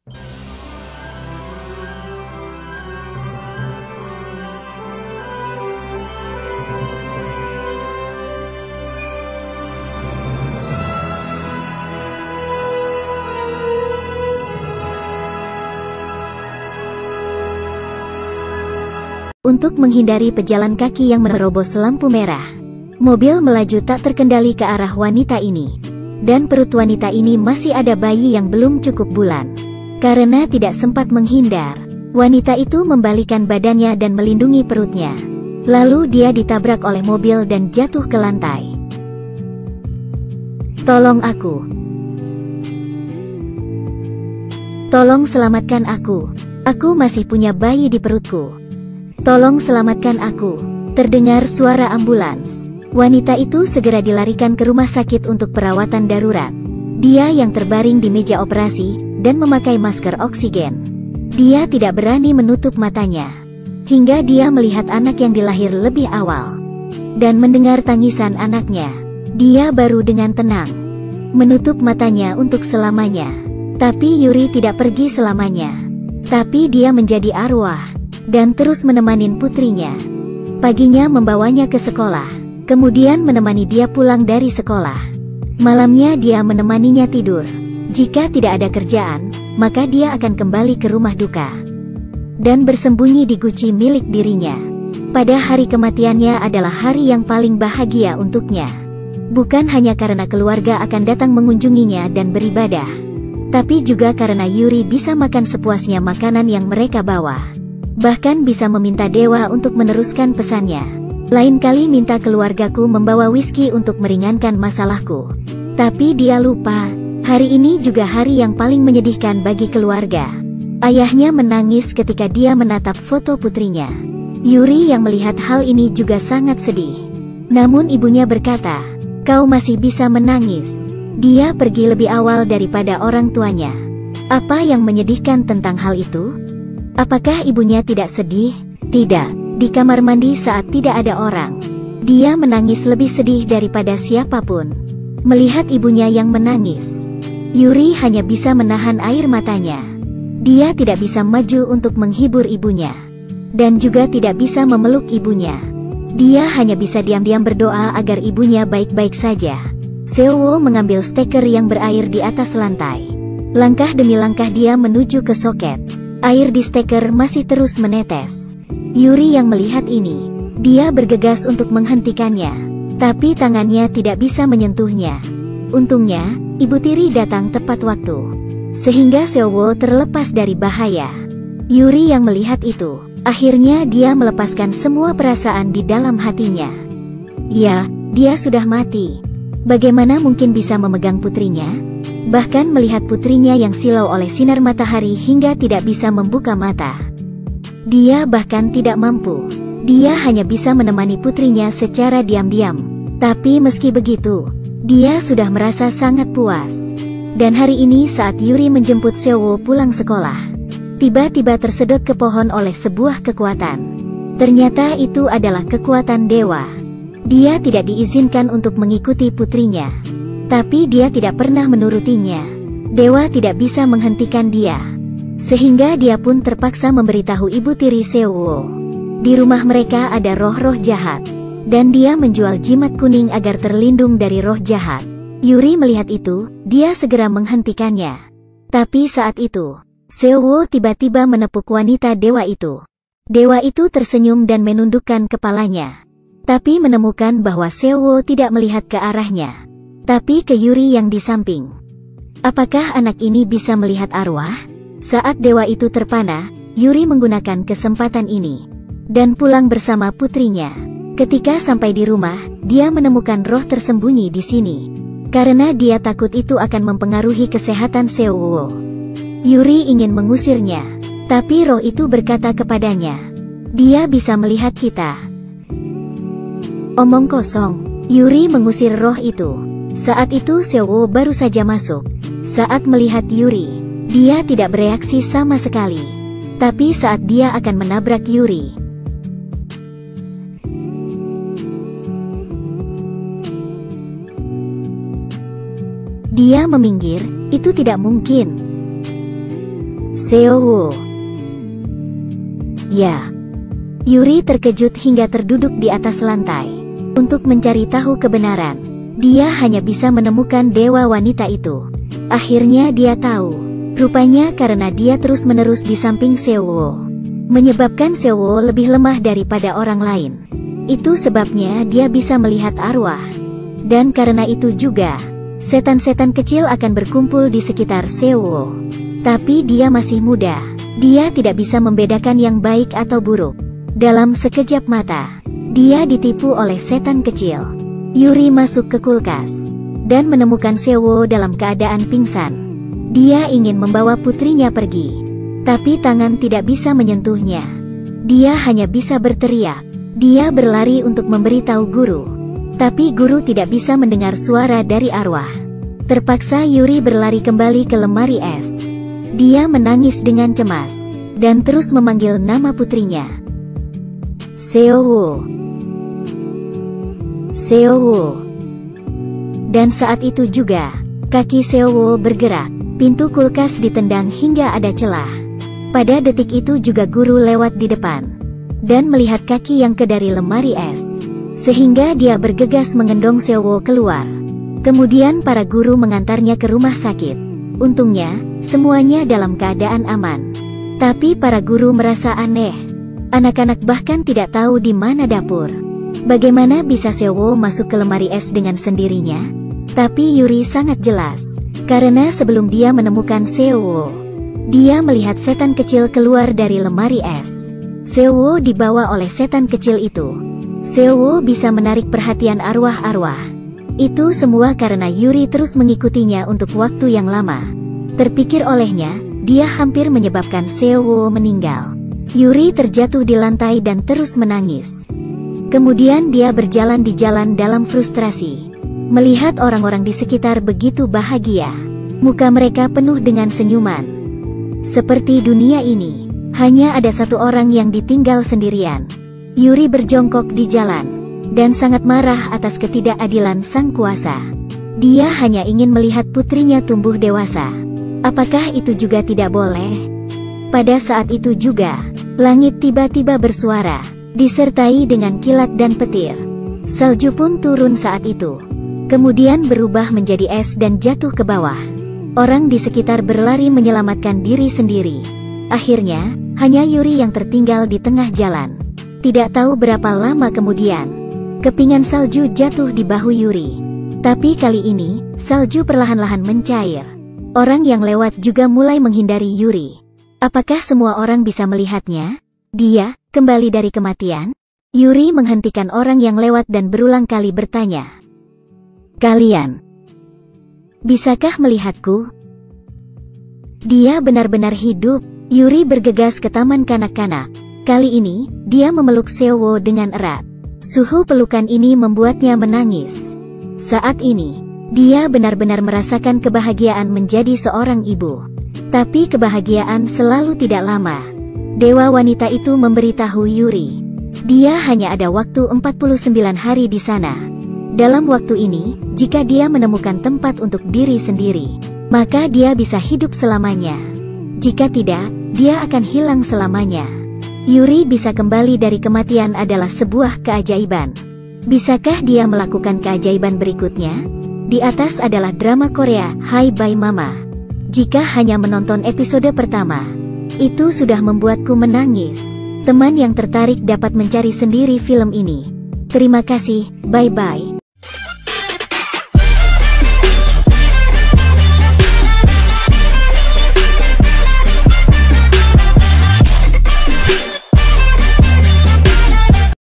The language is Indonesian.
Untuk menghindari pejalan kaki yang menerobos lampu merah, mobil melaju tak terkendali ke arah wanita ini. Dan perut wanita ini masih ada bayi yang belum cukup bulan. Karena tidak sempat menghindar, wanita itu membalikkan badannya dan melindungi perutnya. Lalu dia ditabrak oleh mobil dan jatuh ke lantai. "Tolong aku. Tolong selamatkan aku. Aku masih punya bayi di perutku. Tolong selamatkan aku." Terdengar suara ambulans. Wanita itu segera dilarikan ke rumah sakit untuk perawatan darurat. Dia yang terbaring di meja operasi dan memakai masker oksigen. Dia tidak berani menutup matanya hingga dia melihat anak yang dilahir lebih awal dan mendengar tangisan anaknya. Dia baru dengan tenang menutup matanya untuk selamanya. Tapi Yuri tidak pergi selamanya. Tapi dia menjadi arwah dan terus menemani putrinya. Paginya membawanya ke sekolah, kemudian menemani dia pulang dari sekolah. Malamnya dia menemaninya tidur. Jika tidak ada kerjaan, maka dia akan kembali ke rumah duka dan bersembunyi di guci milik dirinya. Pada hari kematiannya adalah hari yang paling bahagia untuknya. Bukan hanya karena keluarga akan datang mengunjunginya dan beribadah, tapi juga karena Yuri bisa makan sepuasnya makanan yang mereka bawa. Bahkan bisa meminta dewa untuk meneruskan pesannya. "Lain kali minta keluargaku membawa whisky untuk meringankan masalahku." Tapi dia lupa, hari ini juga hari yang paling menyedihkan bagi keluarga. Ayahnya menangis ketika dia menatap foto putrinya. Yuri yang melihat hal ini juga sangat sedih. Namun ibunya berkata, "Kau masih bisa menangis. Dia pergi lebih awal daripada orang tuanya." Apa yang menyedihkan tentang hal itu? Apakah ibunya tidak sedih? Tidak. Di kamar mandi saat tidak ada orang, dia menangis lebih sedih daripada siapapun. Melihat ibunya yang menangis, Yuri hanya bisa menahan air matanya. Dia tidak bisa maju untuk menghibur ibunya, dan juga tidak bisa memeluk ibunya. Dia hanya bisa diam-diam berdoa agar ibunya baik-baik saja. Seo mengambil steker yang berair di atas lantai. Langkah demi langkah dia menuju ke soket. Air di steker masih terus menetes. Yuri yang melihat ini, dia bergegas untuk menghentikannya, tapi tangannya tidak bisa menyentuhnya. Untungnya, ibu tiri datang tepat waktu, sehingga Seo terlepas dari bahaya. Yuri yang melihat itu, akhirnya dia melepaskan semua perasaan di dalam hatinya. Ya, dia sudah mati. Bagaimana mungkin bisa memegang putrinya? Bahkan melihat putrinya yang silau oleh sinar matahari hingga tidak bisa membuka mata. Dia bahkan tidak mampu. Dia hanya bisa menemani putrinya secara diam-diam. Tapi meski begitu, dia sudah merasa sangat puas. Dan hari ini saat Yuri menjemput Seo pulang sekolah, tiba-tiba tersedot ke pohon oleh sebuah kekuatan. Ternyata itu adalah kekuatan dewa. Dia tidak diizinkan untuk mengikuti putrinya, tapi dia tidak pernah menurutinya. Dewa tidak bisa menghentikan dia, sehingga dia pun terpaksa memberitahu ibu tiri Seo. Di rumah mereka ada roh-roh jahat, dan dia menjual jimat kuning agar terlindung dari roh jahat. Yuri melihat itu, dia segera menghentikannya. Tapi saat itu, Seo tiba-tiba menepuk wanita dewa itu. Dewa itu tersenyum dan menundukkan kepalanya, tapi menemukan bahwa Seo tidak melihat ke arahnya, tapi ke Yuri yang di samping. Apakah anak ini bisa melihat arwah? Saat dewa itu terpana, Yuri menggunakan kesempatan ini dan pulang bersama putrinya. Ketika sampai di rumah, dia menemukan roh tersembunyi di sini. Karena dia takut itu akan mempengaruhi kesehatan Seo. Yuri ingin mengusirnya, tapi roh itu berkata kepadanya, "Dia bisa melihat kita." Omong kosong. Yuri mengusir roh itu. Saat itu Seo baru saja masuk. Saat melihat Yuri, dia tidak bereaksi sama sekali. Tapi saat dia akan menabrak Yuri, dia meminggir. Itu tidak mungkin. Seowo. Ya. Yuri terkejut hingga terduduk di atas lantai. Untuk mencari tahu kebenaran, dia hanya bisa menemukan dewa wanita itu. Akhirnya dia tahu, rupanya karena dia terus-menerus di samping Seowo, menyebabkan Seowo lebih lemah daripada orang lain. Itu sebabnya dia bisa melihat arwah. Dan karena itu juga, setan-setan kecil akan berkumpul di sekitar Seowo. Tapi dia masih muda, dia tidak bisa membedakan yang baik atau buruk. Dalam sekejap mata, dia ditipu oleh setan kecil. Yuri masuk ke kulkas dan menemukan Seowo dalam keadaan pingsan. Dia ingin membawa putrinya pergi, tapi tangan tidak bisa menyentuhnya. Dia hanya bisa berteriak. Dia berlari untuk memberitahu guru, tapi guru tidak bisa mendengar suara dari arwah. Terpaksa Yuri berlari kembali ke lemari es. Dia menangis dengan cemas dan terus memanggil nama putrinya. Seowo. Seowo. Dan saat itu juga, kaki Seowo bergerak. Pintu kulkas ditendang hingga ada celah. Pada detik itu juga guru lewat di depan dan melihat kaki yang dari lemari es, sehingga dia bergegas mengendong Seowo keluar. Kemudian para guru mengantarnya ke rumah sakit. Untungnya, semuanya dalam keadaan aman. Tapi para guru merasa aneh. Anak-anak bahkan tidak tahu di mana dapur. Bagaimana bisa Seowo masuk ke lemari es dengan sendirinya? Tapi Yuri sangat jelas, karena sebelum dia menemukan Seowo, dia melihat setan kecil keluar dari lemari es. Seowo dibawa oleh setan kecil itu. Seowo bisa menarik perhatian arwah-arwah. Itu semua karena Yuri terus mengikutinya untuk waktu yang lama. Terpikir olehnya, dia hampir menyebabkan Seowo meninggal. Yuri terjatuh di lantai dan terus menangis. Kemudian dia berjalan di jalan dalam frustrasi. Melihat orang-orang di sekitar begitu bahagia. Muka mereka penuh dengan senyuman. Seperti dunia ini, hanya ada satu orang yang ditinggal sendirian. Yuri berjongkok di jalan dan sangat marah atas ketidakadilan sang kuasa. Dia hanya ingin melihat putrinya tumbuh dewasa. Apakah itu juga tidak boleh? Pada saat itu juga, langit tiba-tiba bersuara, disertai dengan kilat dan petir. Salju pun turun saat itu. Kemudian berubah menjadi es dan jatuh ke bawah. Orang di sekitar berlari menyelamatkan diri sendiri. Akhirnya, hanya Yuri yang tertinggal di tengah jalan. Tidak tahu berapa lama kemudian, kepingan salju jatuh di bahu Yuri. Tapi kali ini, salju perlahan-lahan mencair. Orang yang lewat juga mulai menghindari Yuri. Apakah semua orang bisa melihatnya? Dia kembali dari kematian? Yuri menghentikan orang yang lewat dan berulang kali bertanya. Kalian, bisakah melihatku? Dia benar-benar hidup. Yuri bergegas ke taman kanak-kanak. Kali ini, dia memeluk Seowo dengan erat. Suhu pelukan ini membuatnya menangis. Saat ini, dia benar-benar merasakan kebahagiaan menjadi seorang ibu. Tapi kebahagiaan selalu tidak lama. Dewa wanita itu memberitahu Yuri, dia hanya ada waktu 49 hari di sana. Dalam waktu ini, jika dia menemukan tempat untuk diri sendiri, maka dia bisa hidup selamanya. Jika tidak, dia akan hilang selamanya. Yuri bisa kembali dari kematian adalah sebuah keajaiban. Bisakah dia melakukan keajaiban berikutnya? Di atas adalah drama Korea, Hi Bye Mama. Jika hanya menonton episode pertama, itu sudah membuatku menangis. Teman yang tertarik dapat mencari sendiri film ini. Terima kasih, bye-bye.